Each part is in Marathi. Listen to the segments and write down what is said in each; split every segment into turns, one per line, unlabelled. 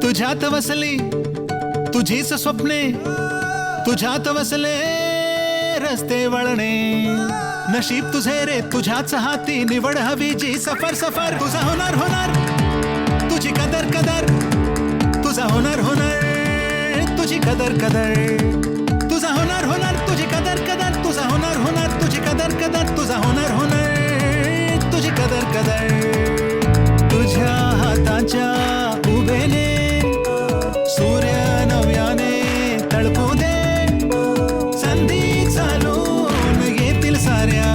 तुझ्यात वसली तुझीच स्वप्ने, तुझ्यात वसले रस्ते वळणे, नशीब तुझे रे तुझ्याच हाती, निवड हवी जी सफर सफर, तुझा होणार होणार तुझी कदर कदर, तुझा होणार होणार तुझी कदर कदर, तुझा होणार होणार तुझी कदर कदर, तुझा होणार होणार तुझी कदर कदर, तुझा होणार होणार तुझी कदर कदर. तुझ्या हाताच्या उभेने सूर्य नव्याने तळपू दे, संधी चालून येतील साऱ्या,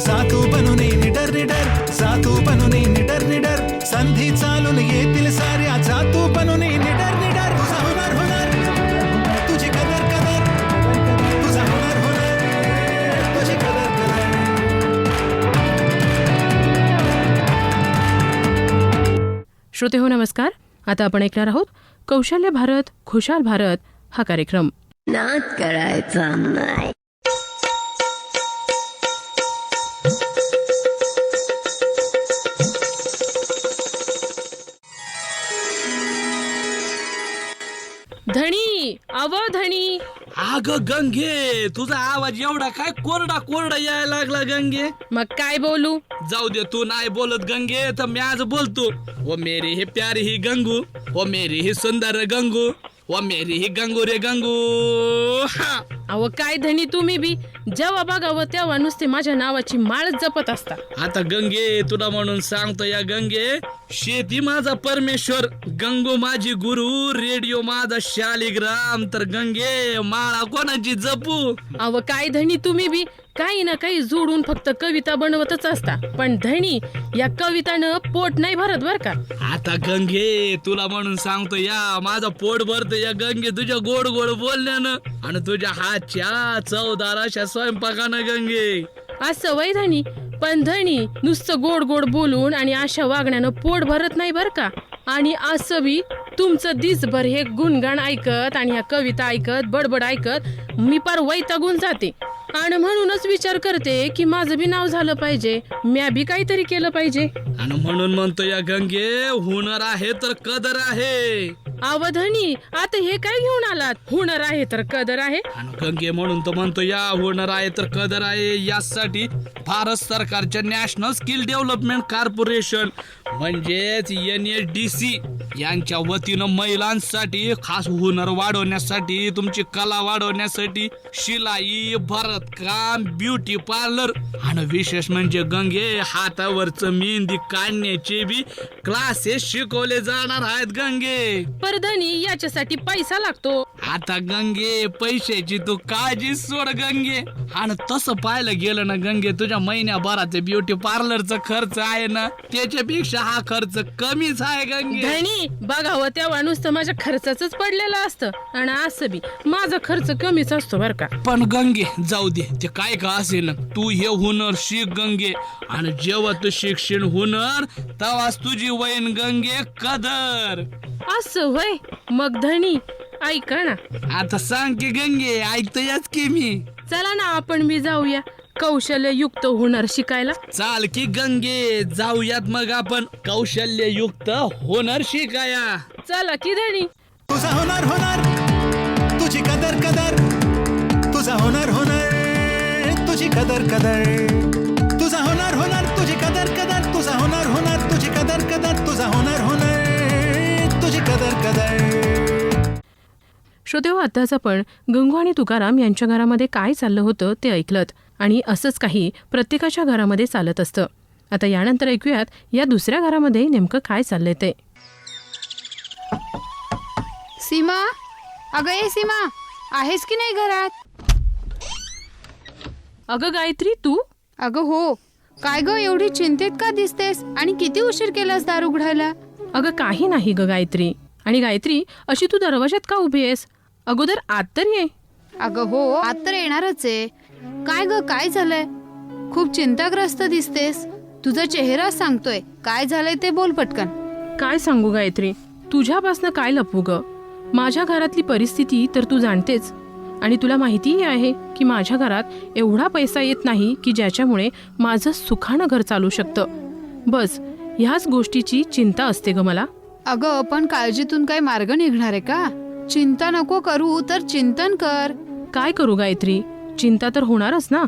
सातू बनून निडर निडर, सातू बनून निडर निडर, संधी चालून येतील साऱ्या, सातू बनून निडर निडर, तुझा होणार होणार तुझी कदर कदर, तुझा होणार होणार तुझी कदर कदर.
श्रोते हो नमस्कार. आता आपण ऐकणार आहोत कौशल्य भारत खुशाल भारत हा कार्यक्रम.
नाद करायचा नाही.
धनी अव धनी.
अगं गंगे, तुझा आवाज एवढा काय कोरडा कोरडा यायला लागला गंगे.
मग काय बोलू?
जाऊ दे, तू नाही बोलत गंगे तर मी आज बोलतो. ओ मेरी ही प्यारी ही गंगू, ओ मेरी ही सुंदर गंगू, ओ मेरी ही गंगू रे गंगू. हा
अव काय धनी तुम्ही बी जेव्हा बघावं तेव्हा नुसते माझ्या नावाची माळच जपत असता.
आता गंगे तुला म्हणून सांगतो या गंगे, शेती माझा परमेश्वर, गंगू माझी गुरु, रेडिओ माझा शालिग्राम, तर गंगे माळा कोणाची जपू.
अव काय धनी तुम्ही बी काही ना काही जोडून फक्त कविता बनवतच असता, पण धनी या कवितानं पोट नाही भरत बर का.
आता गंगे तुला म्हणून सांगतो या, माझं पोट भरत या गंगे तुझ्या गोड गोड बोलण्यानं आणि तुझ्या हातच्या चवदार अशा स्वयंपाकानं गंगे.
असं वय धनी, पण धनी नुसतं गोड गोड बोलून आणि अशा वागण्यानं पोट भरत नाही बर का. आणि असं बी तुमचं दिसभर हे गुणगाण ऐकत आणि ह्या कविता ऐकत बडबड ऐकत मी पार वैतागून जाते. आणि म्हणूनच विचार करते की माझं बी नाव झालं पाहिजे, म्या बी काहीतरी केलं पाहिजे.
आणि म्हणून म्हणतो या गंगे, हुनर आहे तर कदर आहे.
अवधनी आता हे काय घेऊन आलात? हुनर आहे तर कदर आहे.
आणि गंगे म्हणून तो म्हणतो या, हुनर आहे तर कदर आहे. यासाठी भारत सरकारच्या नॅशनल स्किल डेव्हलपमेंट कॉर्पोरेशन म्हणजेच NSDC यांच्या वतीनं महिलांसाठी खास हुनर वाढवण्यासाठी, तुमची कला वाढवण्यासाठी शिलाई, भरतकाम, ब्युटी पार्लर आणि विशेष म्हणजे गंगे हातावरचं मेहंदी काढण्याचे बी क्लासेस शिकवले जाणार आहेत गंगे.
परधनी याच्यासाठी पैसा लागतो.
आता गंगे पैशाची तू काळजी सोड गंगे. आणि तसं पाहायला गेलं ना गंगे, तुझ्या महिन्याभराचे ब्युटी पार्लरचा खर्च आहे ना त्याच्यापेक्षा हा खर्च कमीच आहे गंगे.
धनी बघावं तेव्हा नुसतं माझ्या खर्चाच पडलेलं असतं आणि असं बी माझा खर्च कमीच असतो बर का.
पण गंगे जाऊ दे, ते काय का असेल ना, तू हे हुनर शिक गंगे. आणि जेव्हा तू शिकशील हुनर तेव्हाच तुझी वैन गंगे कदर.
असं होय. मग धनी ऐका ना,
आता सांग की गंगे, ऐकतोयच की मी.
चला ना आपण बी जाऊया कौशल्ययुक्त हुनर शिकायला.
चाल की गंगे, जाऊयात मग आपण कौशल्ययुक्त हुनर शिकाया.
चला की धनी.
तुझा होणार होणार तुझी कदर कदर, तुझा होणार होणार तुझी कदर कदर, तुझा होणार होणार तुझी कदर कदर, तुझा होणार होणार तुझी कदर कदर, तुझा होणार होणार तुझी कदर कदर.
श्रोते हो, आत्ताच आपण गंगू आणि तुकाराम यांच्या घरामध्ये काय चाललं होतं ते ऐकलत. आणि असंच काही प्रत्येकाच्या घरामध्ये चालत असतं. आता यानंतर ऐकूयात या दुसऱ्या घरामध्ये नेमकं काय चाललंय ते.
सीमा, अगं ए सीमा, आहेस की नाही घरात?
अगं गायत्री तू?
अगं हो. काय ग एवढी चिंतेत का दिसतेस आणि किती उशीर केलास दार उघडायला?
अगं काही नाही ग गायत्री. आणि गायत्री अशी तू दरवाजात का उभी आहेस? अगोदर आत तर ये.
अगं हो, आत तर येणारच आहे. काय ग काय झालंय? खूप चिंताग्रस्त दिसतेस. तुझा चेहरा सांगतोय. काय झालंय ते बोल पटकन.
काय सांगू गायत्री, तुझ्यापासनं काय लपवू ग. माझ्या घरातली परिस्थिती तर तू जाणतेच. आणि तुला माहितीही आहे की माझ्या घरात एवढा पैसा येत नाही की ज्याच्यामुळे माझं सुखानं घर चालू शकतं. बस ह्याच गोष्टीची चिंता असते ग मला.
अगं पण काळजीतून काही मार्ग निघणार आहे का? चिंता नको करू तर चिंतन कर.
काय करू गायत्री, चिंता तर होणारच ना.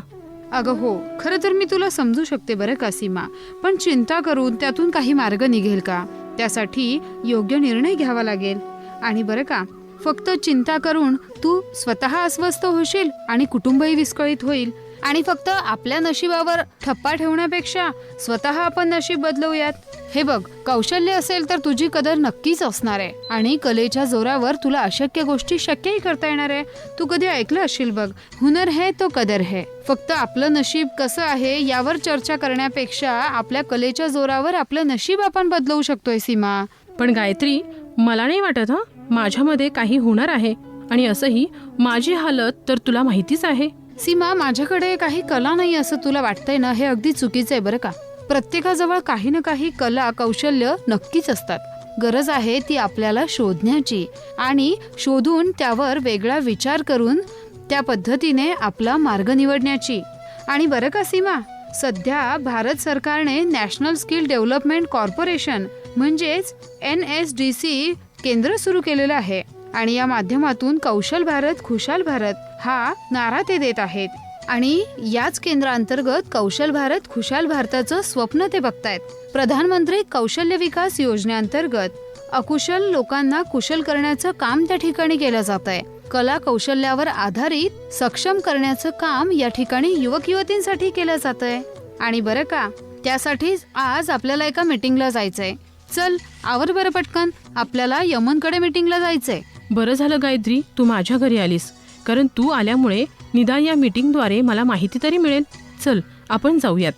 अगं हो, खरं तर मी तुला समजू शकते बरं का सीमा, पण चिंता करून त्यातून काही मार्ग निघेल का? त्यासाठी योग्य निर्णय घ्यावा लागेल. आणि बरं का, फक्त चिंता करून तू स्वतः अस्वस्थ होशील आणि कुटुंबही विस्कळीत होईल. आणि फक्त आपल्या नशिबावर ठप्पा ठेवण्यापेक्षा स्वतः आपण नशीब बदलवूयात. हे बघ, कौशल्य असेल तर तुझी कदर नक्कीच असणार आहे आणि कलेच्या जोरावर तुला अशक्य गोष्टी शक्यही करता येणार आहे. तू कधी ऐकलं असेल बघ, हुनर है तो कदर है. फक्त आपलं नशीब कसं आहे यावर चर्चा करण्यापेक्षा आपल्या कलेच्या जोरावर आपलं नशीब आपण बदलवू शकतोय सीमा.
पण गायत्री, मला नाही वाटत माझ्यामध्ये काही हुनर आहे. आणि असंही माझी हालत तर तुला माहितीच आहे.
सीमा, माझ्याकडे काही कला नाही असं तुला वाटतंय ना, हे अगदी चुकीचं आहे बरं का. प्रत्येकाजवळ काही ना काही कला कौशल्य नक्कीच असतात. गरज आहे ती आपल्याला शोधण्याची आणि शोधून त्यावर वेगळा विचार करून त्या पद्धतीने आपला मार्ग निवडण्याची. आणि बरं का सीमा, सध्या भारत सरकारने नॅशनल स्किल डेव्हलपमेंट कॉर्पोरेशन म्हणजेच NSDC केंद्र सुरू केलेलं आहे. आणि या माध्यमातून कौशल भारत खुशाल भारत हा नारा ते देत आहेत. आणि याच केंद्रांतर्गत कौशल भारत खुशाल भारताचं स्वप्न ते बघतायत. प्रधानमंत्री कौशल्य विकास योजनेअंतर्गत अकुशल लोकांना कुशल करण्याचं काम त्या ठिकाणी केलं जात आहे. कला कौशल्यावर आधारित सक्षम करण्याचं काम या ठिकाणी युवक युवतींसाठी केलं जात आहे. आणि बरं का, त्यासाठीच आज आपल्याला एका मीटिंगला जायचंय. चल आवर बरं पटकन, आपल्याला यमनकडे मीटिंगला जायचंय.
बरं झालं गायत्री, तू माझ्या घरी आलीस, कारण तू आल्यामुळे निदान या मीटिंगद्वारे मला माहिती तरी मिळेल. चल आपण जाऊयात.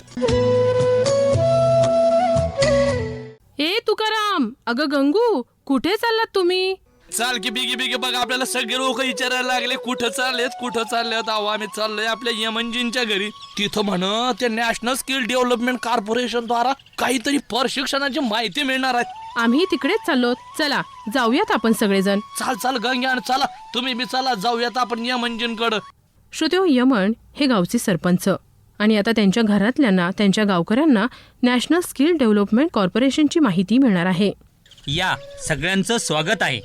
ए तुकाराम, अगं गंगू, कुठे चाललात तुम्ही?
चाल की बिगी बिगी बघ, आपल्याला सगळे लोक विचारायला लागले कुठं चाललेत. अहो आम्ही चाललोय आपल्या यमनजींच्या घरी. तिथं म्हण ते नॅशनल स्किल डेव्हलपमेंट कॉर्पोरेशन द्वारा काहीतरी प्रशिक्षणाची माहिती मिळणार आहे.
आम्ही तिकडेच चाललो. चला जाऊयात आपण सगळेजण.
चाल गंग्यान, चला तुम्ही बी चला, जाऊयात आपण यमनजींकडं.
श्रोत्यो, यमन हे गावचे सरपंच आणि आता त्यांच्या घरातल्यांना, त्यांच्या गावकऱ्यांना नॅशनल स्किल डेव्हलपमेंट कॉर्पोरेशनची माहिती मिळणार आहे.
या सगळ्यांचं स्वागत आहे.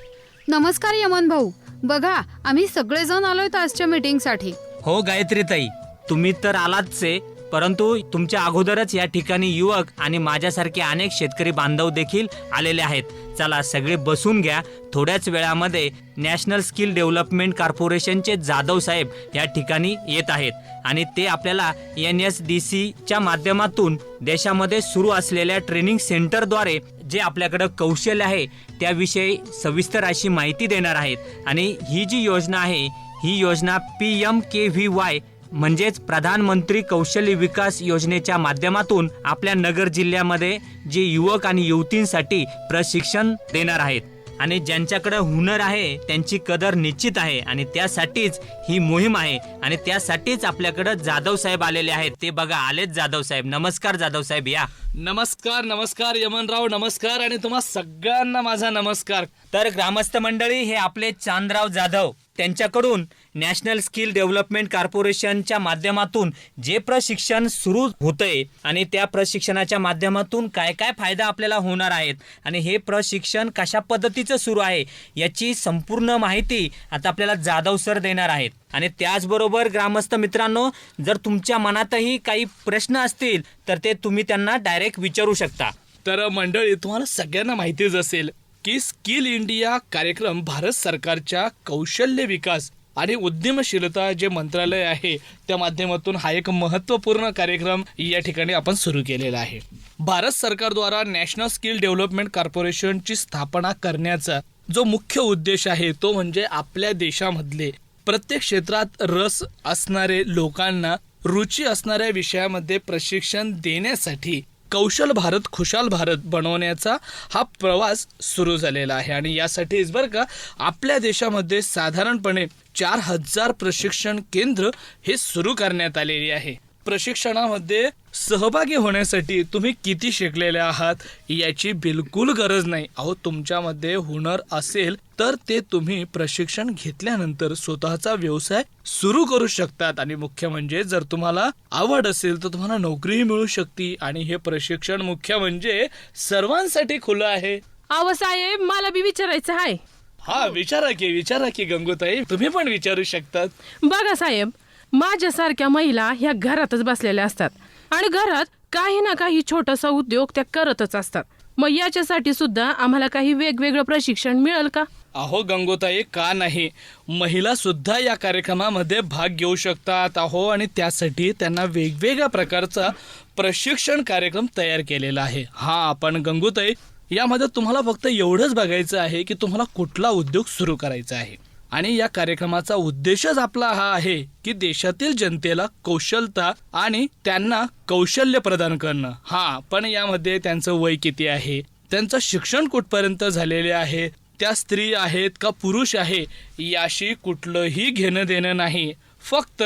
नमस्कार यमन भाऊ. बघा, आम्ही सगळेजण आलोय आजच्या मीटिंगसाठी.
हो गायत्रीताई, तुम्ही तर आलातच आहे, परंतु तुमच्या अगोदरच या ठिकाणी युवक आणि माझ्यासारखे अनेक शेतकरी बांधव देखील आलेले आहेत. चला सगळे बसून घ्या. थोड्याच वेळामध्ये नॅशनल स्किल डेव्हलपमेंट कॉर्पोरेशनचे जाधव साहेब या ठिकाणी येत आहेत आणि ते आपल्याला NSDCच्या माध्यमातून देशामध्ये सुरू असलेल्या ट्रेनिंग सेंटरद्वारे जे आपल्याकडं कौशल्य आहे त्याविषयी सविस्तर अशी माहिती देणार आहेत. आणि ही जी योजना आहे, ही योजना PMKVY म्हणजेच प्रधानमंत्री कौशल्य विकास योजनेच्या माध्यमातून आपल्या नगर जिल्ह्यामध्ये जे युवक आणि युवतींसाठी प्रशिक्षण देणार आहेत. आणि ज्यांच्याकडे हुनर आहे त्यांची कदर निश्चित आहे आणि त्यासाठीच ही मोहीम आहे आणि त्यासाठीच आपल्याकडे जाधव साहेब आलेले आहेत. ते बघा आलेच जाधव साहेब. नमस्कार जाधव साहेब, या.
नमस्कार यमनराव, नमस्कार. आणि तुम्हा सगळ्यांना माझा नमस्कार.
तर ग्रामस्थ मंडळी, हे आपले चांदराव जाधव, त्यांच्याकडून नॅशनल स्किल डेव्हलपमेंट कॉर्पोरेशनच्या माध्यमातून जे प्रशिक्षण सुरू होतंय आणि त्या प्रशिक्षणाच्या माध्यमातून काय काय फायदा आपल्याला होणार आहेत आणि हे प्रशिक्षण कशा पद्धतीचं सुरू आहे याची संपूर्ण माहिती आता आपल्याला जाधव सर देणार आहेत. आणि त्याचबरोबर ग्रामस्थ मित्रांनो, जर तुमच्या मनातही काही प्रश्न असतील तर ते तुम्ही त्यांना डायरेक्ट विचारू शकता.
तर मंडळी, तुम्हाला सगळ्यांना माहितीच असेल की स्किल इंडिया कार्यक्रम भारत सरकारच्या कौशल्य विकास आणि उद्यमशीलता जे मंत्रालय आहे त्या माध्यमातून हा एक महत्त्वपूर्ण कार्यक्रम या ठिकाणी आपण सुरू केलेला आहे. भारत सरकारद्वारा नॅशनल स्किल डेव्हलपमेंट कॉर्पोरेशनची स्थापना करण्याचा जो मुख्य उद्देश आहे तो म्हणजे आपल्या देशामधले प्रत्येक क्षेत्रात रस असणारे लोकांना रुची असणाऱ्या विषयामध्ये प्रशिक्षण देण्यासाठी कौशल भारत खुशाल भारत बनवण्याचा हा प्रवास सुरू झालेला आहे. आणि यासाठीच बरं का, आपल्या देशामध्ये साधारणपणे 4000 प्रशिक्षण केंद्र हे सुरू करण्यात आलेली आहे. प्रशिक्षणामध्ये सहभागी होण्यासाठी तुम्ही किती शिकलेले आहात याची बिलकुल गरज नाही. अहो, तुमच्यामध्ये हुनर असेल तर ते तुम्ही प्रशिक्षण घेतल्यानंतर स्वतःचा व्यवसाय सुरू करू शकतात. आणि मुख्य म्हणजे जर तुम्हाला आवड असेल तर तुम्हाला नोकरीही मिळू शकते. आणि हे प्रशिक्षण मुख्य म्हणजे सर्वांसाठी खुलं आहे.
अहो साहेब, मला बी विचारायचं आहे.
हा विचारा की गंगूताई, तुम्ही पण विचारू शकतात.
बघा साहेब, माझ्यासारख्या महिला ह्या घरातच बसलेल्या असतात आणि घरात काही ना काही छोटासा उद्योग त्या करतच असतात. मग याच्यासाठी सुद्धा आम्हाला काही वेगवेगळं प्रशिक्षण मिळेल का?
अहो गंगोताई, का नाही, महिला सुद्धा या कार्यक्रमामध्ये भाग घेऊ शकतात. अहो, आणि त्यासाठी त्यांना वेगवेगळ्या प्रकारचा प्रशिक्षण कार्यक्रम तयार केलेला आहे. हा, पण गंगोताई, यामध्ये तुम्हाला फक्त एवढंच बघायचं आहे की तुम्हाला कुठला उद्योग सुरू करायचा आहे. आणि या कार्यक्रमाचा उद्देशच आपला हा आहे की देशातील जनतेला कौशलता आणि त्यांना कौशल्य प्रदान करणं. हा, पण यामध्ये त्यांचं वय किती आहे, त्यांचं शिक्षण कुठपर्यंत झालेले आहे, त्या स्त्री आहेत का पुरुष आहे, याशी कुठलंही घेणं देणं नाही. फक्त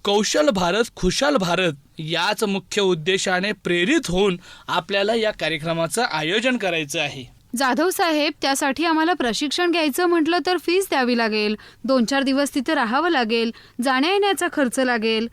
कौशल भारत खुशाल भारत याच मुख्य उद्देशाने प्रेरित होऊन आपल्याला या कार्यक्रमाचं आयोजन करायचं आहे.
जाधव साहेब, त्यासाठी आम्हाला प्रशिक्षण घ्यायचं म्हटलं तर फीस द्यावी लागेल. 2-4 दिवस तिथे राहावं लागेल, जाण्या येण्याचा खर्च लागेल.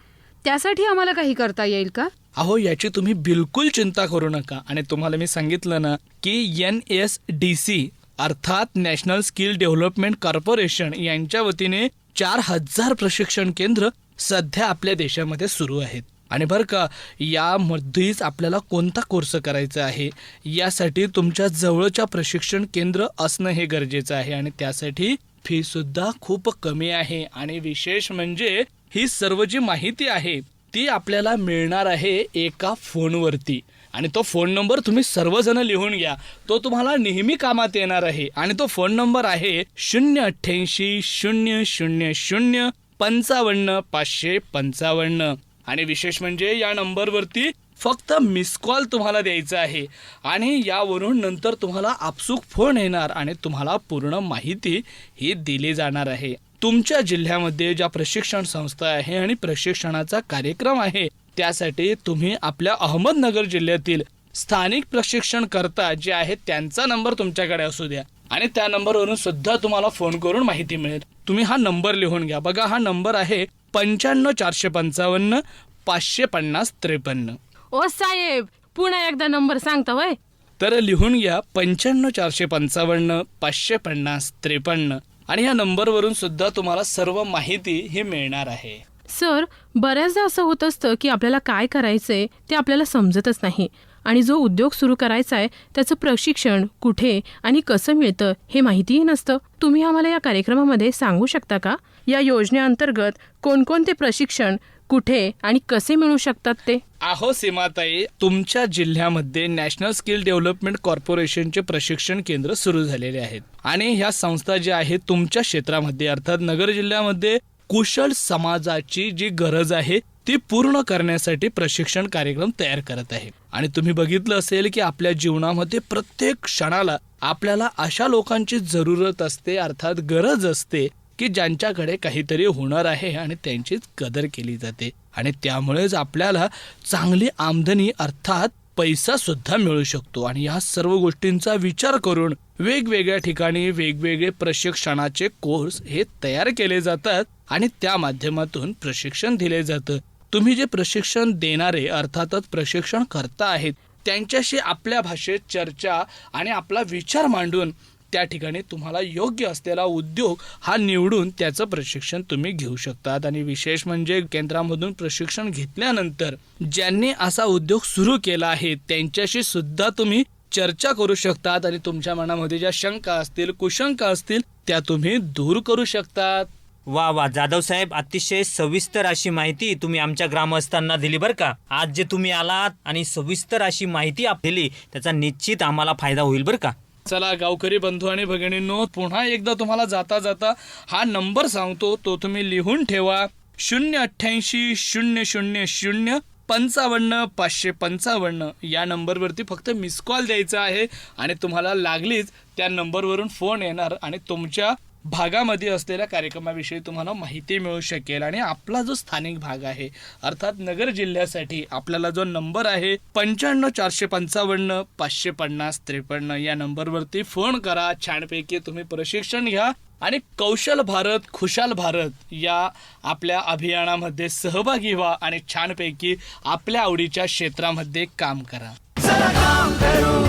त्यासाठी आम्हाला काही करता येईल का?
अहो, याची तुम्ही बिलकुल चिंता करू नका. आणि तुम्हाला मी सांगितलं ना की NSDC अर्थात नॅशनल स्किल डेव्हलपमेंट कॉर्पोरेशन यांच्या वतीने 4000 प्रशिक्षण केंद्र सध्या आपल्या देशामध्ये सुरू आहेत. आणि बरं का, यामध्येच आपल्याला कोणता कोर्स करायचा आहे यासाठी तुमच्या जवळच्या प्रशिक्षण केंद्र असणं हे गरजेचं आहे. आणि त्यासाठी फी सुद्धा खूप कमी आहे. आणि विशेष म्हणजे ही सर्व जी माहिती आहे ती आपल्याला मिळणार आहे एका फोनवरती. आणि तो फोन नंबर तुम्ही सर्वजण लिहून घ्या, तो तुम्हाला नेहमी कामात येणार आहे. आणि तो फोन नंबर आहे 088 000 55 555. आणि विशेष म्हणजे या नंबरवरती फक्त मिस कॉल तुम्हाला द्यायचा आहे आणि यावरून नंतर तुम्हाला आपसूक फोन येणार आणि तुम्हाला पूर्ण माहिती ही दिली जाणार आहे. तुमच्या जिल्ह्यामध्ये ज्या प्रशिक्षण संस्था आहे आणि प्रशिक्षणाचा कार्यक्रम आहे त्यासाठी तुम्ही आपल्या अहमदनगर जिल्ह्यातील स्थानिक प्रशिक्षणकर्ता जे आहेत त्यांचा नंबर तुमच्याकडे असू द्या आणि त्या नंबरवरून सुद्धा तुम्हाला फोन करून माहिती मिळेल. तुम्ही हा नंबर लिहून घ्या. बघा, हा नंबर आहे 95 455 550 53.
ओ साहेब, पुन्हा एकदा नंबर सांगता वय?
तर लिहून घ्या 95 455 550 53. आणि या नंबरवरून सुद्धा तुम्हाला सर्व माहिती ही मिळणार आहे.
सर, बऱ्याचदा असं होत असतं की आपल्याला काय करायचंय ते आपल्याला समजतच नाही आणि जो उद्योग सुरू करायचा आहे त्याचं प्रशिक्षण कुठे आणि कसं मिळतं हे माहितीही नसतं. तुम्ही आम्हाला या कार्यक्रमामध्ये सांगू शकता का या योजनेअंतर्गत कोणकोणते प्रशिक्षण कुठे आणि कसे मिळू शकतात ते?
अहो सीमाताई, तुमच्या जिल्ह्यामध्ये नॅशनल स्किल डेव्हलपमेंट कॉर्पोरेशनचे प्रशिक्षण केंद्र सुरू झालेले आहेत आणि ह्या संस्था ज्या आहेत तुमच्या क्षेत्रामध्ये अर्थात नगर जिल्ह्यामध्ये कुशल समाजाची जी गरज आहे ती पूर्ण करण्यासाठी प्रशिक्षण कार्यक्रम तयार करत आहे. आणि तुम्ही बघितलं असेल की आपल्या जीवनामध्ये प्रत्येक क्षणाला आपल्याला अशा लोकांची जरूरत असते अर्थात गरज असते की ज्यांच्याकडे काहीतरी हुनर आहे आणि त्यांचीच कदर केली जाते आणि त्यामुळेच आपल्याला चांगली आमदनी अर्थात पैसा सुद्धा मिळू शकतो. आणि या सर्व गोष्टींचा विचार करून वेगवेगळ्या ठिकाणी वेगवेगळे प्रशिक्षणाचे कोर्स हे तयार केले जातात आणि त्या माध्यमातून प्रशिक्षण दिले जातं. तुम्ही जे प्रशिक्षण देणारे अर्थातच प्रशिक्षण करता आहेत त्यांच्याशी आपल्या भाषेत चर्चा आणि आपला विचार मांडून त्या ठिकाणी तुम्हाला योग्य असलेला उद्योग हा निवडून त्याचं प्रशिक्षण तुम्ही घेऊ शकतात. आणि विशेष म्हणजे केंद्रामधून प्रशिक्षण घेतल्यानंतर ज्यांनी असा उद्योग सुरू केला आहे त्यांच्याशी सुद्धा तुम्ही चर्चा करू शकतात आणि तुमच्या मनामध्ये ज्या शंका असतील कुशंका असतील त्या तुम्ही दूर करू शकतात.
वा वा जाधव साहेब, अतिशय सविस्तर अशी माहिती तुम्ही आमच्या ग्रामस्थांना दिली बरं का. आज जे तुम्ही आलात आणि सविस्तर अशी माहिती दिली त्याचा निश्चित आम्हाला फायदा होईल बरं का.
चला गावकरी बंधू आणि भगिनींनो, पुन्हा एकदा तुम्हाला जाता जाता हा नंबर सांगतो, तो तुम्ही लिहून ठेवा. 088 000 55 555. या नंबरवरती फक्त मिस कॉल द्यायचा आहे आणि तुम्हाला लागलीच त्या नंबरवरून फोन येणार आणि तुमच्या भागामध्ये असलेल्या कार्यक्रमाविषयी तुम्हाला माहिती मिळू शकेल. आणि आपला जो स्थानिक भाग आहे अर्थात नगर जिल्ह्यासाठी आपल्याला जो नंबर आहे 95 455 550 53 या नंबरवरती फोन करा. छानपैकी तुम्ही प्रशिक्षण घ्या आणि कौशल भारत खुशाल भारत या आपल्या अभियानामध्ये सहभागी व्हा आणि छानपैकी आपल्या आवडीच्या क्षेत्रामध्ये काम करा.
चला काम करू,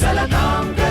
चला काम करू.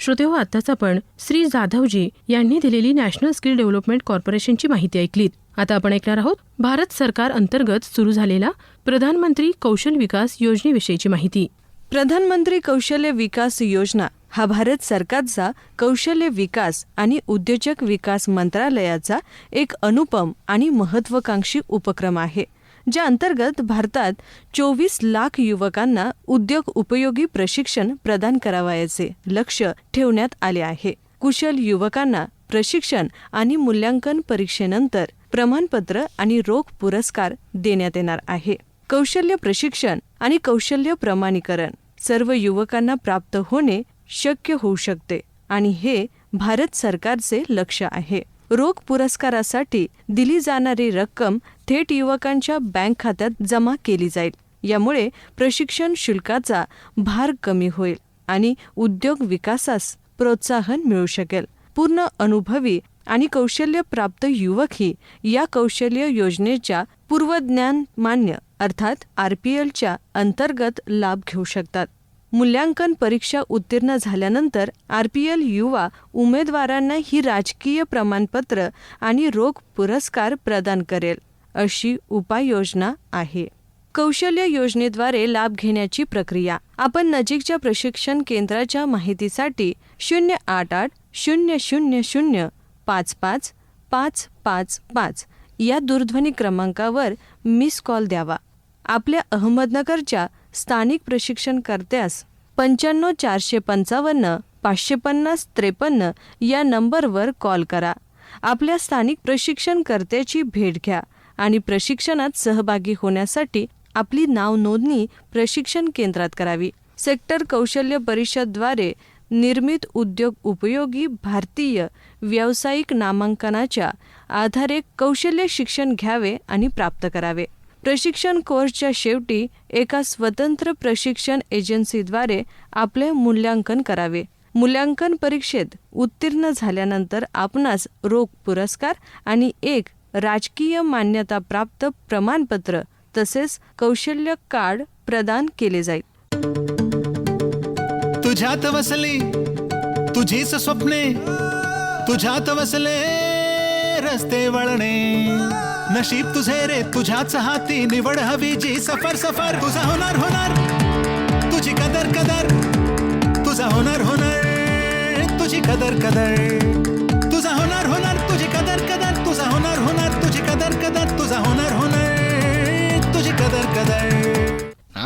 श्रोते हो, आताच आपण श्री जाधवजी यांनी दिलेली नॅशनल स्किल डेव्हलपमेंट कॉर्पोरेशनची माहिती ऐकलीत. आता आपण ऐकणार आहोत भारत सरकार अंतर्गत सुरू झालेला प्रधानमंत्री कौशल विकास योजनेविषयीची माहिती.
प्रधानमंत्री कौशल्य विकास योजना हा भारत सरकारचा कौशल्य विकास आणि उद्योजक विकास मंत्रालयाचा एक अनुपम आणि महत्त्वाकांक्षी उपक्रम आहे, ज्या अंतर्गत भारतात 24 लाख युवकांना उद्योग उपयोगी प्रशिक्षण प्रदान करावयाचे लक्ष ठेवण्यात आले आहे. कुशल युवकांना प्रशिक्षण आणि मूल्यांकन परीक्षेनंतर प्रमाणपत्र आणि रोख पुरस्कार देण्यात येणार आहे. कौशल्य प्रशिक्षण आणि कौशल्य प्रमाणीकरण सर्व युवकांना प्राप्त होणे शक्य होऊ शकते आणि हे भारत सरकारचे लक्ष आहे. रोख पुरस्कारासाठी दिली जाणारी रक्कम थेट युवकांच्या बँक खात्यात जमा केली जाईल. यामुळे प्रशिक्षण शुल्काचा भार कमी होईल आणि उद्योग विकासास प्रोत्साहन मिळू शकेल. पूर्ण अनुभवी आणि कौशल्य प्राप्त युवकही या कौशल्य योजनेच्या पूर्वज्ञान मान्य अर्थात RPLच्या अंतर्गत लाभ घेऊ शकतात. मूल्यांकन परीक्षा उत्तीर्ण झाल्यानंतर RPL युवा उमेदवारांना ही राजकीय प्रमाणपत्र आणि रोख पुरस्कार प्रदान करेल अशी उपाययोजना आहे. कौशल्य योजनेद्वारे लाभ घेण्याची प्रक्रिया. आपण नजीकच्या प्रशिक्षण केंद्राच्या माहितीसाठी 088 000 55 या दूरध्वनी क्रमांकावर मिस कॉल द्यावा. आपल्या अहमदनगरच्या स्थानिक प्रशिक्षणकर्त्यास 95 455 550 53 या नंबरवर कॉल करा. आपल्या स्थानिक प्रशिक्षणकर्त्याची भेट घ्या आणि प्रशिक्षणात सहभागी होण्यासाठी आपली नाव नोंदणी प्रशिक्षण केंद्रात करावी. सेक्टर कौशल्य परिषदद्वारे निर्मित उद्योग उपयोगी भारतीय व्यावसायिक नामांकनाच्या आधारे कौशल्य शिक्षण घ्यावे आणि प्राप्त करावे. प्रशिक्षण कोर्सच्या शेवटी एका स्वतंत्र प्रशिक्षण एजन्सीद्वारे आपले मूल्यांकन करावे. मूल्यांकन परीक्षेत उत्तीर्ण झाल्यानंतर आपणास रोख पुरस्कार आणि एक राजकीय मान्यता प्राप्त प्रमाणपत्र तसेच कौशल्य कार्ड प्रदान केले जाईल.
तुझ्यात वसली तुझीच स्वप्ने, तुझ्यात वसले रस्ते वळणे, नशीब तुझे रे तुझ्याच हाती, निवड हवी जी सफर सफर. तुझा होणार होणार तुझी कदर कदर, तुझा होणार होणार तुझी कदर कदर, तुझा होणार होणार तुझी कदर कदर, तुझा होणार होणार तुझी कदर कदर, तुझा होणार होणार तुझी कदर कदर.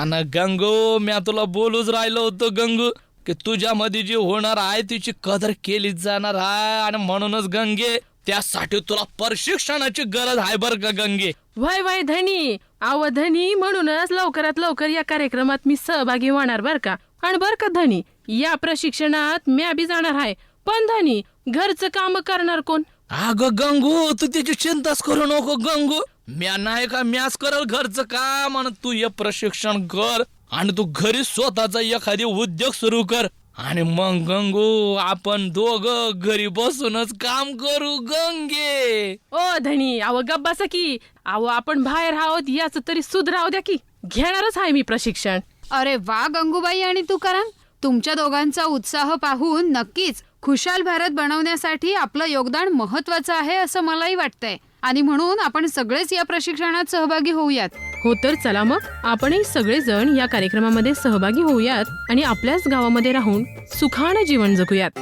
ना गंगू, मी तुला बोलूच राहिलो होतो गंगू की तुझ्यामध्ये जी होणार आहे तिची कदर केलीच जाणार आहे. आणि म्हणूनच गंगे, त्यासाठी तुला प्रशिक्षणाची गरज आहे बर का गंगे.
वाय वाय धनी, आव धनी, म्हणूनच लवकरात लवकर या कार्यक्रमात मी सहभागी होणार बर का. आणि बर का धनी, या प्रशिक्षणात म्या बी जाणार आहे. पण धनी, घरचं काम करणार कोण?
अगं गंगू, तू त्याची चिंताच करू नको गंगू. म्या नाही का, म्याच करल घरचं काम. आणि तू हे प्रशिक्षण कर आणि तू घरी स्वतःचा एखादी उद्योग सुरू कर. आणि मग गंगू, आपण दोघं घरी बसूनच काम करू गंगे.
ओ धनी, अव गप्पासा की, अव आपण बाहेर आहोत याच तरी सुधराव द्या की. घेणारच आहे मी प्रशिक्षण.
अरे वा गंगूबाई आणि तुकाराम, तुमच्या दोघांचा उत्साह पाहून नक्कीच खुशाल भारत बनवण्यासाठी आपलं योगदान महत्वाचं आहे असं मलाही वाटतंय. आणि म्हणून आपण सगळेच या प्रशिक्षणात सहभागी होऊयात.
हो तर चला मग आपणही सगळेजण या कार्यक्रमामध्ये सहभागी होऊयात आणि आपल्याच गावामध्ये राहून सुखानं जीवन जगूयात.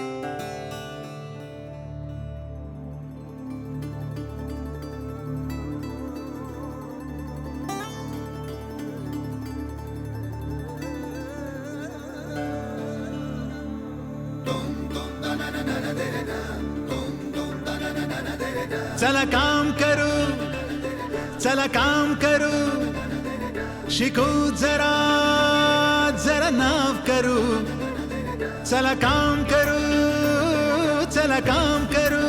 चला काम करू, चला काम करू, शिकू जरा जरा नाव करू. चला काम करू, चला काम करू,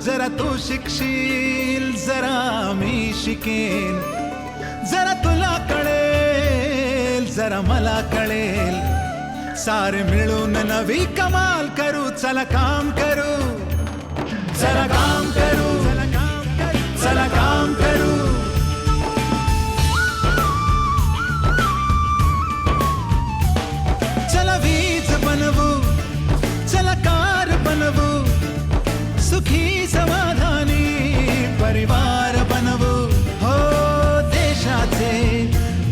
जरा तू शिकशील जरा मी शिकेन, जरा तुला कळेल जरा मला कळेल, सारे मिळून नवी कमाल करू. चला काम करू, चला काम करू, चला काम करू. चला वीज बनवू, परिवार बनवू, हो देशाचे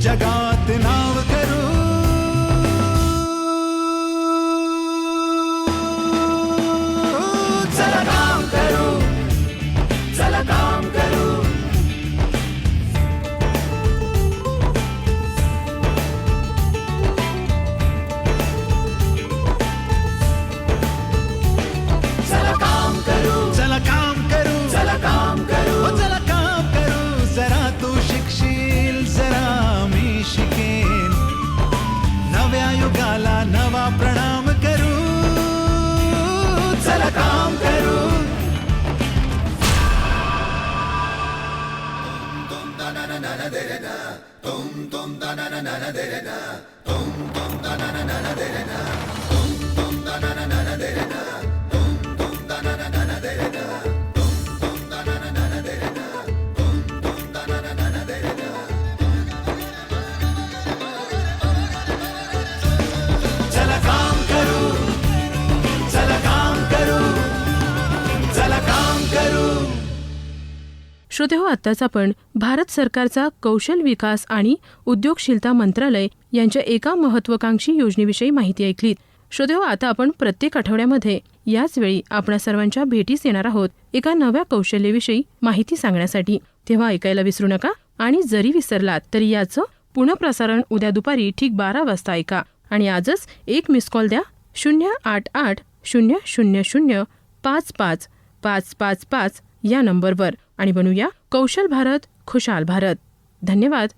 जगात नाव करू. चला काम करू, चला काम करू. चला काम करू, चला काम करू, चला काम करू, हो चला काम करू. जरा तू शिकशील, जरा मी शिकेन, नव्या युगाला नवा प्रणाम करू. चला काम करू. चला काम करू, चला काम करू, चला काम करू.
श्रोते हो, आत्ताच आपण भारत सरकारचा कौशल विकास आणि उद्योगशीलता मंत्रालय यांच्या एका महत्वाकांक्षी योजनेविषयी माहिती ऐकलीत. श्रोते हो, आता आपण प्रत्येक आठवड्यामध्ये याच वेळी आपणा सर्वांच्या भेटीस येणार आहोत एका नव्या कौशल्याविषयी माहिती सांगण्यासाठी. तेव्हा ऐकायला विसरू नका. आणि जरी विसरलात तरी याचं पुनःप्रसारण उद्या दुपारी ठीक 12 वाजता ऐका. आणि आजच एक मिस कॉल द्या 088-000-555555 या नंबरवर आणि बनूया कौशल भारत खुशाल भारत. धन्यवाद.